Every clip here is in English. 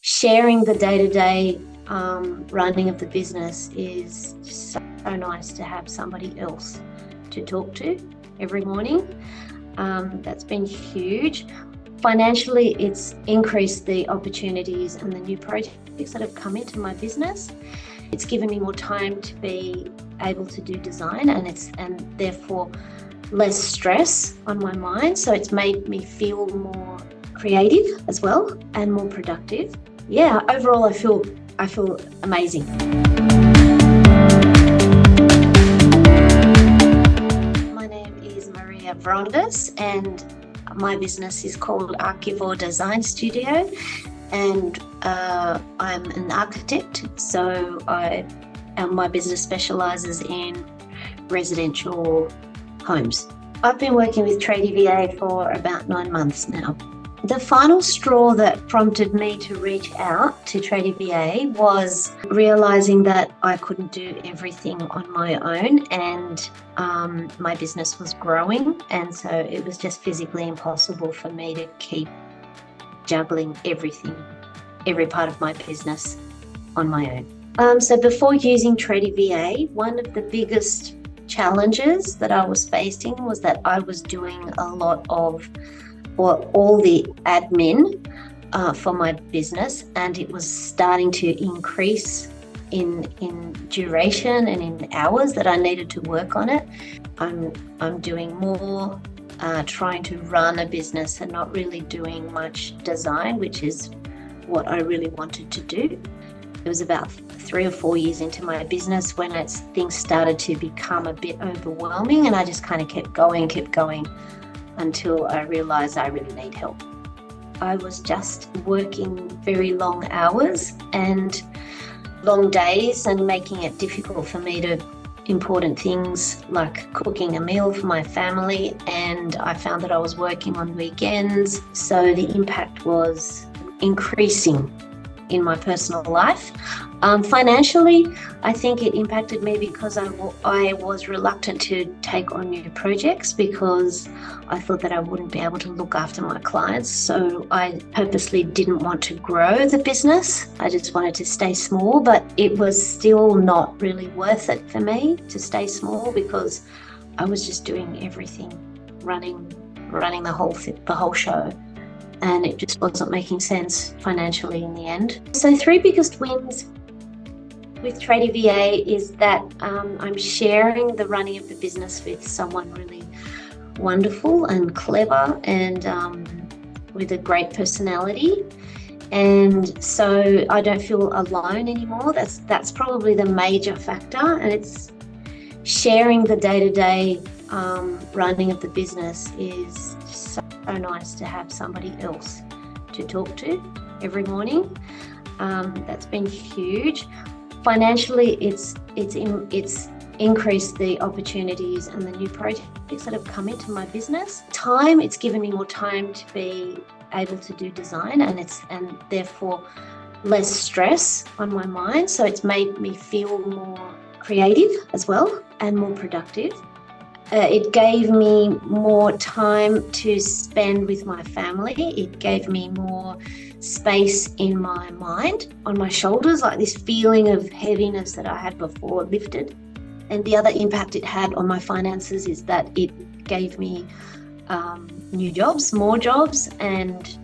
sharing the day-to-day running of the business is so nice to have somebody else to talk to every morning. That's been huge. Financially, it's increased the opportunities and the new projects that have come into my business. It's given me more time to be able to do design, and therefore less stress on my mind. So it's made me feel more creative as well and more productive. Yeah, overall I feel amazing. My name is Maria Vrondas and my business is called Archivore Design Studio, and I'm an architect, so my business specialises in residential homes. I've been working with TradieVA for about 9 months now. The final straw that prompted me to reach out to TradieVA was realising that I couldn't do everything on my own, and my business was growing, and so it was just physically impossible for me to keep juggling every part of my business on my own. So before using TradieVA, one of the biggest challenges that I was facing was that I was doing a lot of all the admin for my business, and it was starting to increase in duration and in hours that I needed to work on it. I'm doing more trying to run a business and not really doing much design, which is what I really wanted to do. It was about 3 or 4 years into my business when things started to become a bit overwhelming, and I just kind of kept going until I realised I really need help. I was just working very long hours and long days and making it difficult for me to important things like cooking a meal for my family, and I found that I was working on weekends, so the impact was increasing in my personal life. Financially, I think it impacted me because I was reluctant to take on new projects because I thought that I wouldn't be able to look after my clients. So I purposely didn't want to grow the business. I just wanted to stay small, but it was still not really worth it for me to stay small because I was just doing everything, running the whole show. And it just wasn't making sense financially in the end. So 3 biggest wins with TradieVA is that I'm sharing the running of the business with someone really wonderful and clever and with a great personality. And so I don't feel alone anymore. That's probably the major factor. And it's sharing the day-to-day running of the business is so nice to have somebody else to talk to every morning. That's been huge. Financially, it's increased the opportunities and the new projects that have come into my business. It's given me more time to be able to do design, and therefore less stress on my mind. So it's made me feel more creative as well and more productive. It gave me more time to spend with my family. It gave me more space in my mind, on my shoulders, like this feeling of heaviness that I had before lifted. And the other impact it had on my finances is that it gave me new jobs, more jobs, and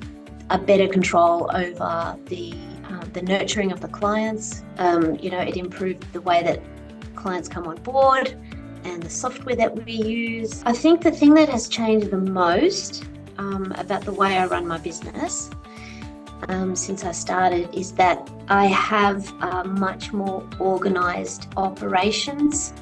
a better control over the nurturing of the clients. It improved the way that clients come on board and the software that we use. I think the thing that has changed the most about the way I run my business since I started is that I have a much more organised operations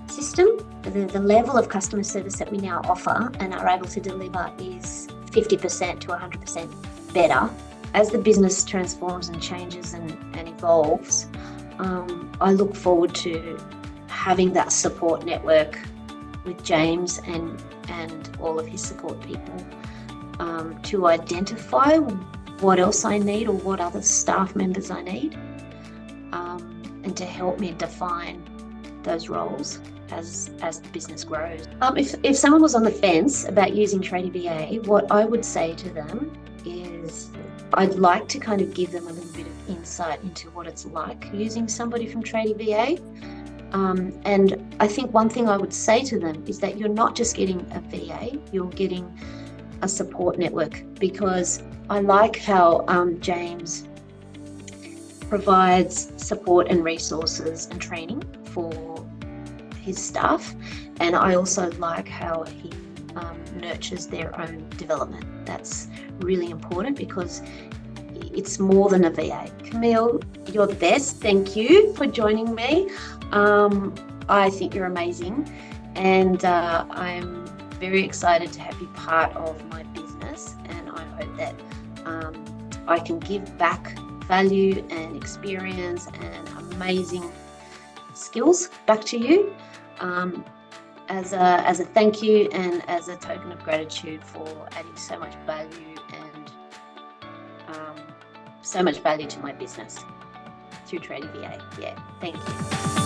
system. The level of customer service that we now offer and are able to deliver is 50% to 100% better. As the business transforms and changes and evolves, I look forward to having that support network with James and all of his support people to identify what else I need or what other staff members I need, and to help me define those roles as the business grows. If someone was on the fence about using TradieVA, what I would say to them is I'd like to kind of give them a little bit of insight into what it's like using somebody from TradieVA. And I think one thing I would say to them is that you're not just getting a VA, you're getting a support network, because I like how James provides support and resources and training for his staff. And I also like how he nurtures their own development. That's really important because it's more than a VA. Camille, you're the best. Thank you for joining me. I think you're amazing, and I'm very excited to have you part of my business, and I hope that I can give back value and experience and amazing skills back to you as a thank you and as a token of gratitude for adding so much value and so much value to my business through TradieVA. Yeah, thank you.